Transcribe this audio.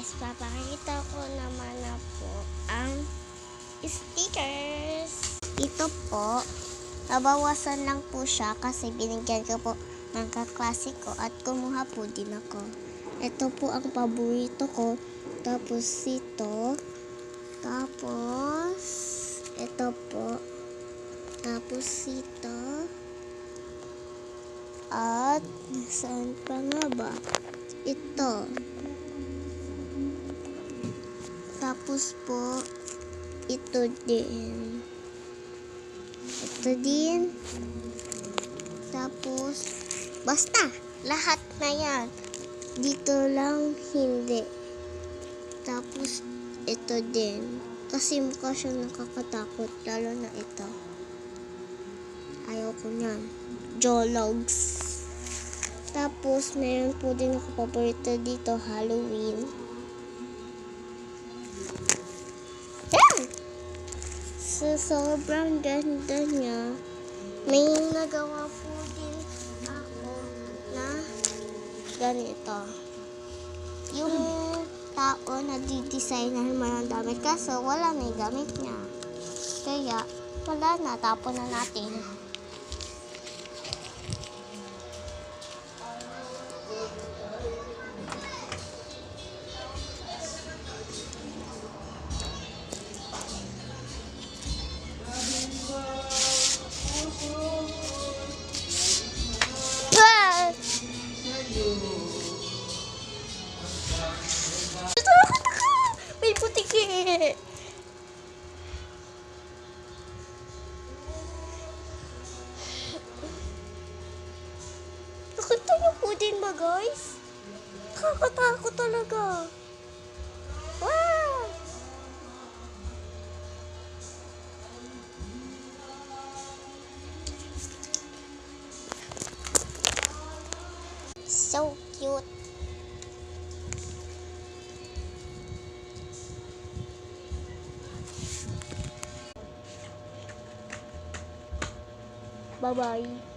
guys, papakita ko naman na po ang stickers. Ito po, nabawasan lang po siya kasi binigyan ko po ng kaklase ko at kumuha po din ako. Ito po ang paborito ko. Tapos ito. Tapos ito po. Tapos ito. At saan pa nga ba? Ito. Tapos po, ito din. Ito din. Tapos, basta, lahat na yan. Dito lang, hindi. Tapos, ito din. Kasi mukha siyang nakakatakot, lalo na ito. Ayoko niyan. Jologs. Tapos, meron po din ako paborito dito, Halloween. So, sobrang ganda niya. May nagawa po din ako na ganito. Yung tao na di-designer mo ng damit kaso wala na yung gamit niya. Kaya, wala na. Tapon na natin. May putiki. Nakita niyo po din ba, guys? Nakakatakot talaga. Wow! So cute. Bye-bye.